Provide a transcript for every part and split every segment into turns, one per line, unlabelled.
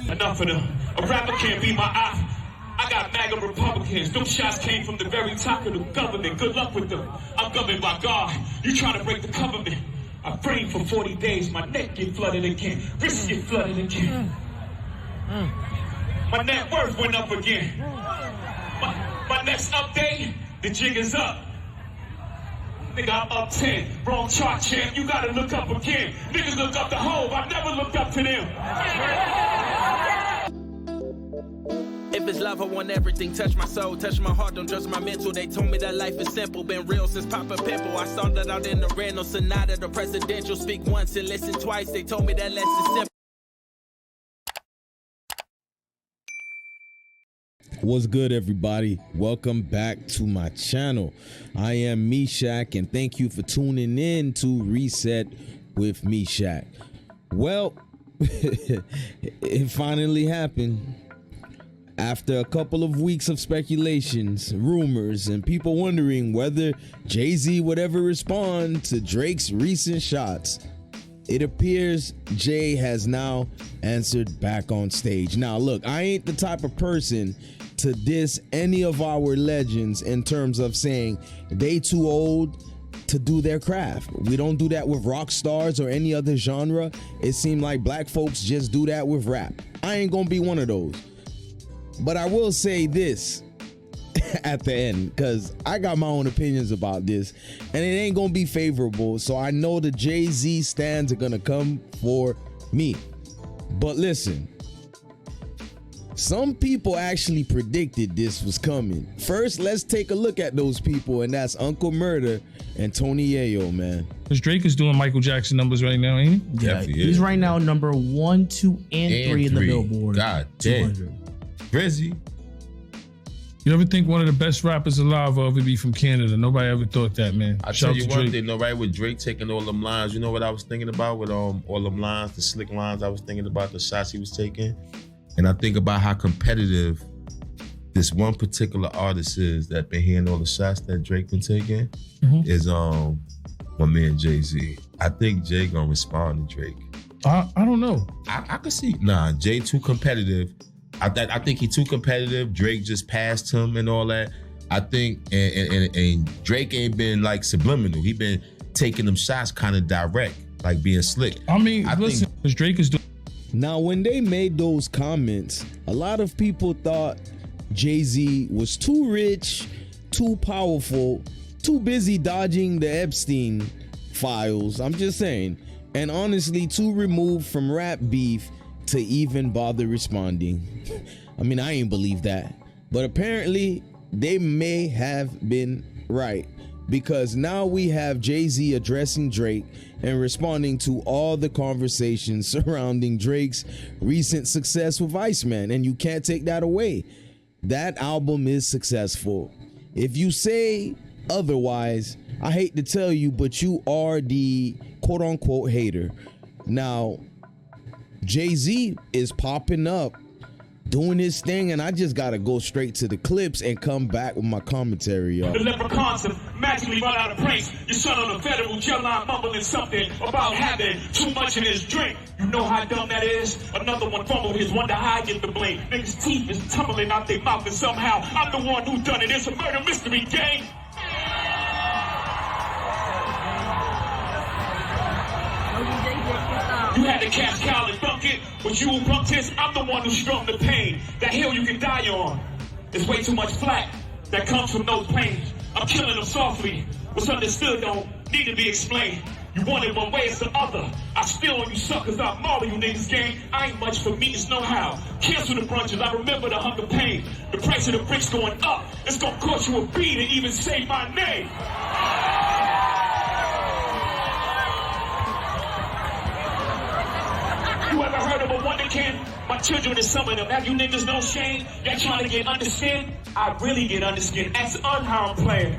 Enough of them. A rapper can't be my eye. I got MAGA Republicans. Them shots came from the very top of the government. Good luck with them. I'm governed by God. You trying to break the government. I prayed for 40 days. My neck get flooded again. Wrists get flooded again. My net worth went up again. My next update, the jig is up. Nigga, I'm up 10. Wrong chart, champ. You gotta look up again. Niggas look up the Hove. I never looked up to them.
If it's love, I want everything. Touch my soul, touch my heart, don't judge my mental. They told me that life is simple, been real since Papa Pimple. I started out in the Renault Sonata, the presidential. Speak once and listen twice. They told me that less is simple.
What's good, everybody? Welcome back to my channel. I am Meshach, and thank you for tuning in to Reset with Meshach. Well, it finally happened. After a couple of weeks of speculations, rumors, and people wondering whether Jay-Z would ever respond to Drake's recent shots, it appears Jay has now answered back on stage. Now, look, I ain't the type of person to diss any of our legends in terms of saying they too old to do their craft. We don't do that with rock stars or any other genre. It seemed like black folks just do that with rap. I ain't gonna be one of those. But I will say this at the end, because I got my own opinions about this, and it ain't gonna be favorable. So I know the Jay-Z stands are gonna come for me. But listen, some people actually predicted this was coming. First, let's take a look at those people, and that's Uncle Murder and Tony Yayo, man.
Because Drake is doing Michael Jackson numbers right now, ain't he?
Yeah, he's right now number 1, 2, and 3 in the Billboard.
God damn. Crazy.
You ever think one of the best rappers alive will ever be from Canada? Nobody ever thought that, man.
I tell you one thing, though, right, with Drake taking all them lines, you know what I was thinking about with all them lines, the slick lines? I was thinking about the shots he was taking. And I think about how competitive this one particular artist is that been hearing all the shots that Drake been taking is my man Jay-Z. I think Jay gonna respond to Drake.
I don't know.
I could see. Nah, Jay too competitive. I think he too competitive. Drake just passed him and all that. I think and Drake ain't been like subliminal. He been taking them shots kind of direct, like being slick.
I mean, listen, because Drake is doing.
Now, when they made those comments, a lot of people thought Jay-Z was too rich, too powerful, too busy dodging the Epstein files. I'm just saying. And honestly, too removed from rap beef to even bother responding. I mean, I ain't believe that. But apparently, they may have been right. Because now we have Jay-Z addressing Drake and responding to all the conversations surrounding Drake's recent success with Iceman. And you can't take that away. That album is successful. If you say otherwise, I hate to tell you, but you are the quote-unquote hater. Now, Jay-Z is popping up, doing his thing, and I just gotta go straight to the clips and come back with my commentary, y'all.
The leprechauns have magically run out of praise. Your son on the federal jail line mumbling something about having too much in his drink. You know how dumb that is? Another one fumbled his, wonder how I get the blame. Niggas' teeth is tumbling out their mouth, and somehow I'm the one who done it. It's a murder mystery gang. You had to catch Kyle and dunk it, but you bumped his. I'm the one who strung the pain. That hill you can die on. There's way too much flack that comes from those pains. I'm killing them softly. What's understood don't need to be explained. You want it one way, it's the other. I spill on you suckers, I maul you niggas gang. I ain't much for me, it's no how. Cancel the brunches, I remember the hunger pain. The price of the bricks going up. It's gonna cost you a beat and even say my name. You ever heard of a wonderkin? My children is some of them. Have you niggas no shame? Y'all trying to get underskin? I really get underskin. That's unharmed playing.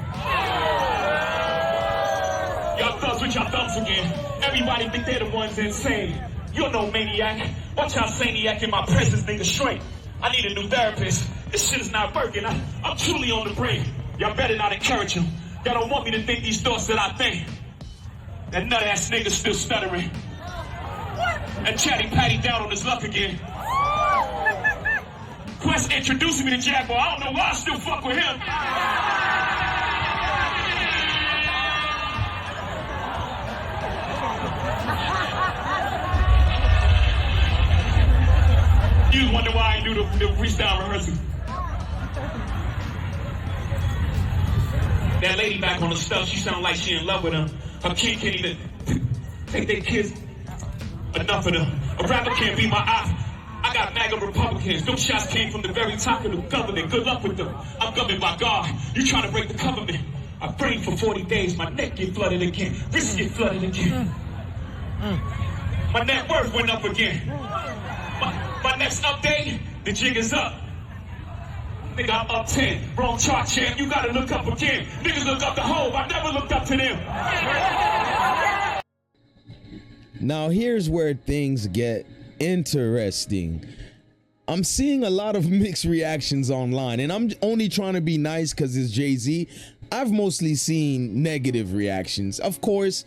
Y'all thugs with y'all thumbs again. Everybody think they're the ones insane. You're no maniac. Watch out, Saniac in my presence, nigga, straight. I need a new therapist. This shit is not working. I'm truly on the brink. Y'all better not encourage him. Y'all don't want me to think these thoughts that I think. That nut-ass nigga still stuttering. And Chatty Patty down on his luck again. Quest introduced me to Jaguar. I don't know why I still fuck with him. You wonder why I ain't do the freestyle rehearsal. That lady back on the stuff, she sound like she in love with him. Her kid can't even take their kids. Enough of them. A rapper can't be my eye. I got MAGA Republicans. Those shots came from the very top of the government. Good luck with them. I'm governed by God. You trying to break the government. I prayed for 40 days. My neck get flooded again. Wrist get flooded again. My net worth went up again. My next update, the jig is up. Nigga, I'm up 10. Wrong chart, champ. You gotta look up again. Niggas look up the Hove. I never looked up to them.
Now, here's where things get interesting. I'm seeing a lot of mixed reactions online, and I'm only trying to be nice because it's Jay-Z. I've mostly seen negative reactions. Of course,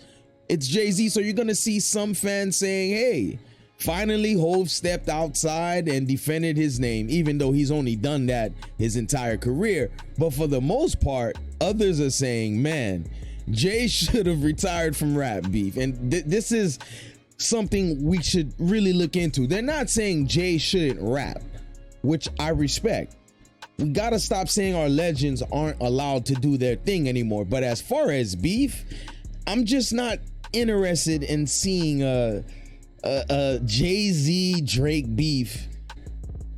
it's Jay-Z, so you're going to see some fans saying, hey, finally, Hove stepped outside and defended his name, even though he's only done that his entire career. But for the most part, others are saying, man, Jay should have retired from rap beef. And this is something we should really look into. They're not saying Jay shouldn't rap, which I respect. We got to stop saying our legends aren't allowed to do their thing anymore. But as far as beef, I'm just not interested in seeing a Jay-Z Drake beef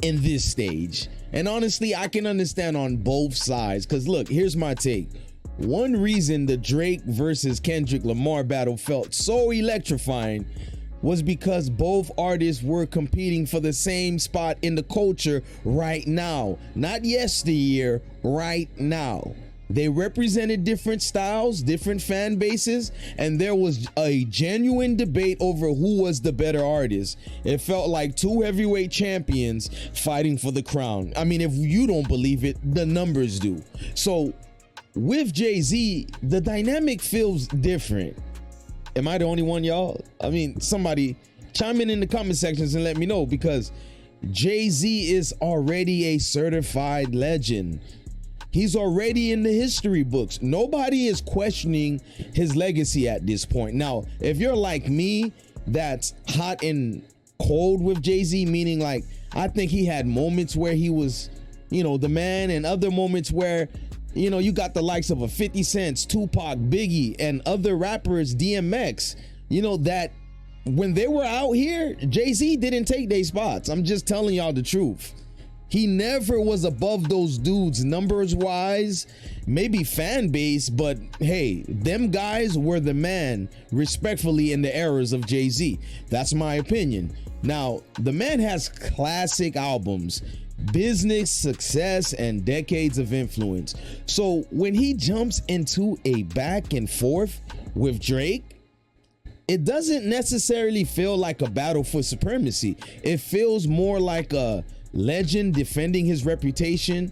in this stage. And honestly, I can understand on both sides, because look, here's my take. One reason the Drake versus Kendrick Lamar battle felt so electrifying was because both artists were competing for the same spot in the culture right now. Not yesteryear, right now. They represented different styles, different fan bases, and there was a genuine debate over who was the better artist. It felt like two heavyweight champions fighting for the crown. I mean, if you don't believe it, the numbers do. So with Jay-Z, the dynamic feels different. Am I the only one, y'all? I mean, somebody chime in the comment sections and let me know, because Jay-Z is already a certified legend. He's already in the history books. Nobody is questioning his legacy at this point. Now, if you're like me, that's hot and cold with Jay-Z, meaning like, I think he had moments where he was, the man, and other moments where, you got the likes of a 50 Cent, Tupac, Biggie, and other rappers, DMX, that when they were out here, Jay-Z didn't take their spots. I'm just telling y'all the truth. He never was above those dudes numbers wise, maybe fan base, but hey, them guys were the man, respectfully, in the eras of Jay-Z. That's my opinion. Now, the man has classic albums, business, success, and decades of influence. So when he jumps into a back and forth with Drake, it doesn't necessarily feel like a battle for supremacy. It feels more like a legend defending his reputation,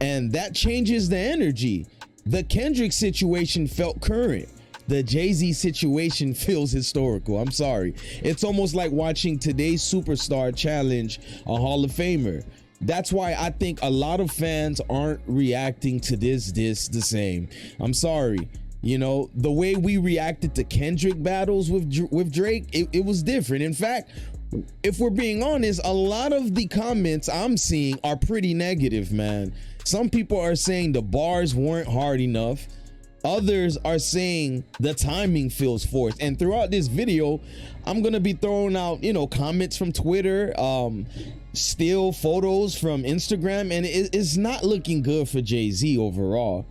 and that changes the energy. The Kendrick situation felt current. The Jay-Z situation feels historical. I'm sorry. It's almost like watching today's superstar challenge a Hall of Famer. That's why I think a lot of fans aren't reacting to this the same. I'm sorry. The way we reacted to Kendrick battles with Drake, it was different. In fact, if we're being honest, a lot of the comments I'm seeing are pretty negative, man. Some people are saying the bars weren't hard enough. Others are saying the timing feels forced. And throughout this video, I'm going to be throwing out, comments from Twitter, still photos from Instagram, and it's not looking good for Jay-Z overall.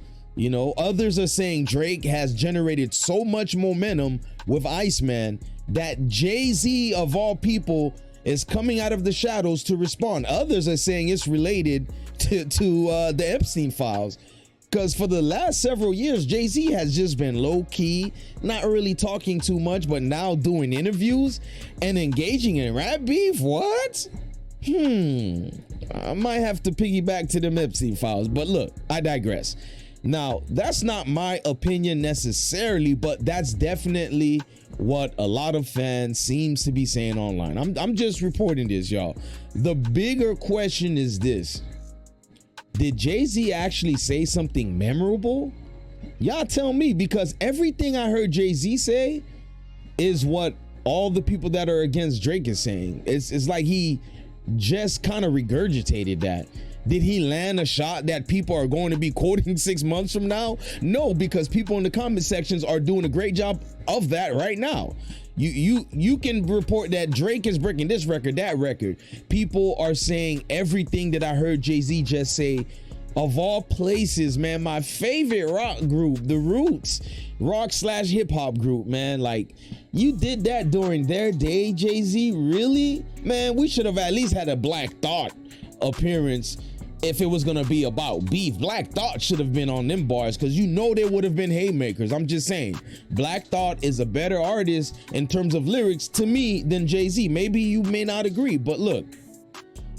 Others are saying Drake has generated so much momentum with Iceman that Jay-Z, of all people, is coming out of the shadows to respond. Others are saying it's related to the Epstein files. Because for the last several years, Jay-Z has just been low-key, not really talking too much, but now doing interviews and engaging in rap beef? What? I might have to piggyback to them Epstein files. But look, I digress. Now, that's not my opinion necessarily, but that's definitely what a lot of fans seems to be saying online. I'm just reporting this, y'all. The bigger question is this. Did Jay-Z actually say something memorable? Y'all tell me, because everything I heard Jay-Z say is what all the people that are against Drake is saying. It's like he just kind of regurgitated that. Did he land a shot that people are going to be quoting 6 months from now? No, because people in the comment sections are doing a great job of that right now. You can report that Drake is breaking this record, that record. People are saying everything that I heard Jay-Z just say. Of all places, man, my favorite rock group, The Roots, rock/hip hop group, man. Like, you did that during their day, Jay-Z? Really? Man, we should have at least had a Black Thought appearance if it was gonna be about beef. Black Thought should have been on them bars, because you know they would have been haymakers. I'm just saying, Black Thought is a better artist in terms of lyrics to me than Jay-Z. Maybe you may not agree, but look,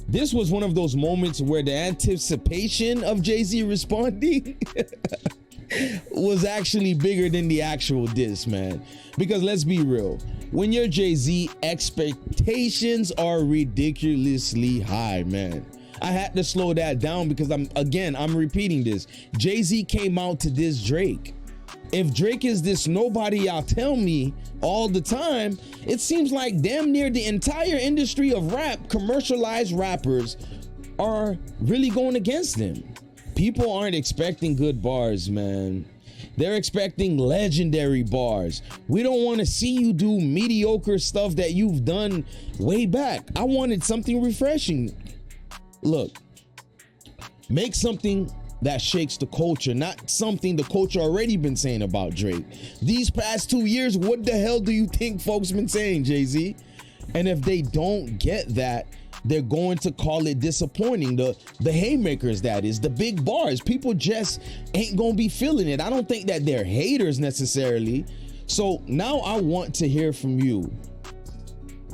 this was one of those moments where the anticipation of Jay-Z responding was actually bigger than the actual diss, man. Because let's be real, when you're Jay-Z, expectations are ridiculously high, man. I had to slow that down because I'm repeating this. Jay-Z came out to diss Drake. If Drake is this nobody y'all tell me all the time, it seems like damn near the entire industry of rap, commercialized rappers, are really going against him. People aren't expecting good bars, man. They're expecting legendary bars. We don't want to see you do mediocre stuff that you've done way back. I wanted something refreshing. Look, make something that shakes the culture, not something the culture already been saying about Drake. These past 2 years, what the hell do you think folks been saying, Jay-Z? And if they don't get that, they're going to call it disappointing. The haymakers, that is, the big bars. People just ain't gonna be feeling it. I don't think that they're haters necessarily. So now I want to hear from you.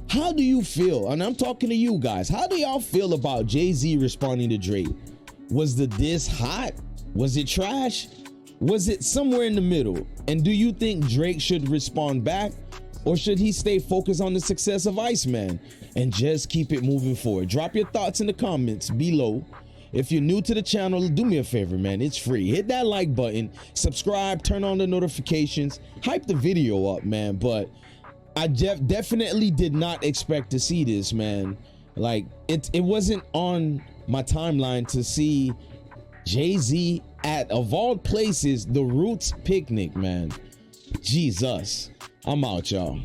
How do you feel? And I'm talking to you guys. How do y'all feel about Jay-Z responding to Drake? Was the diss hot? Was it trash? Was it somewhere in the middle? And do you think Drake should respond back? Or should he stay focused on the success of Iceman and just keep it moving forward? Drop your thoughts in the comments below. If you're new to the channel, do me a favor, man. It's free. Hit that like button, subscribe, turn on the notifications, hype the video up, man. But I definitely did not expect to see this, man. Like, it wasn't on my timeline to see Jay-Z at, of all places, the Roots picnic, man. Jesus. I'm out, y'all.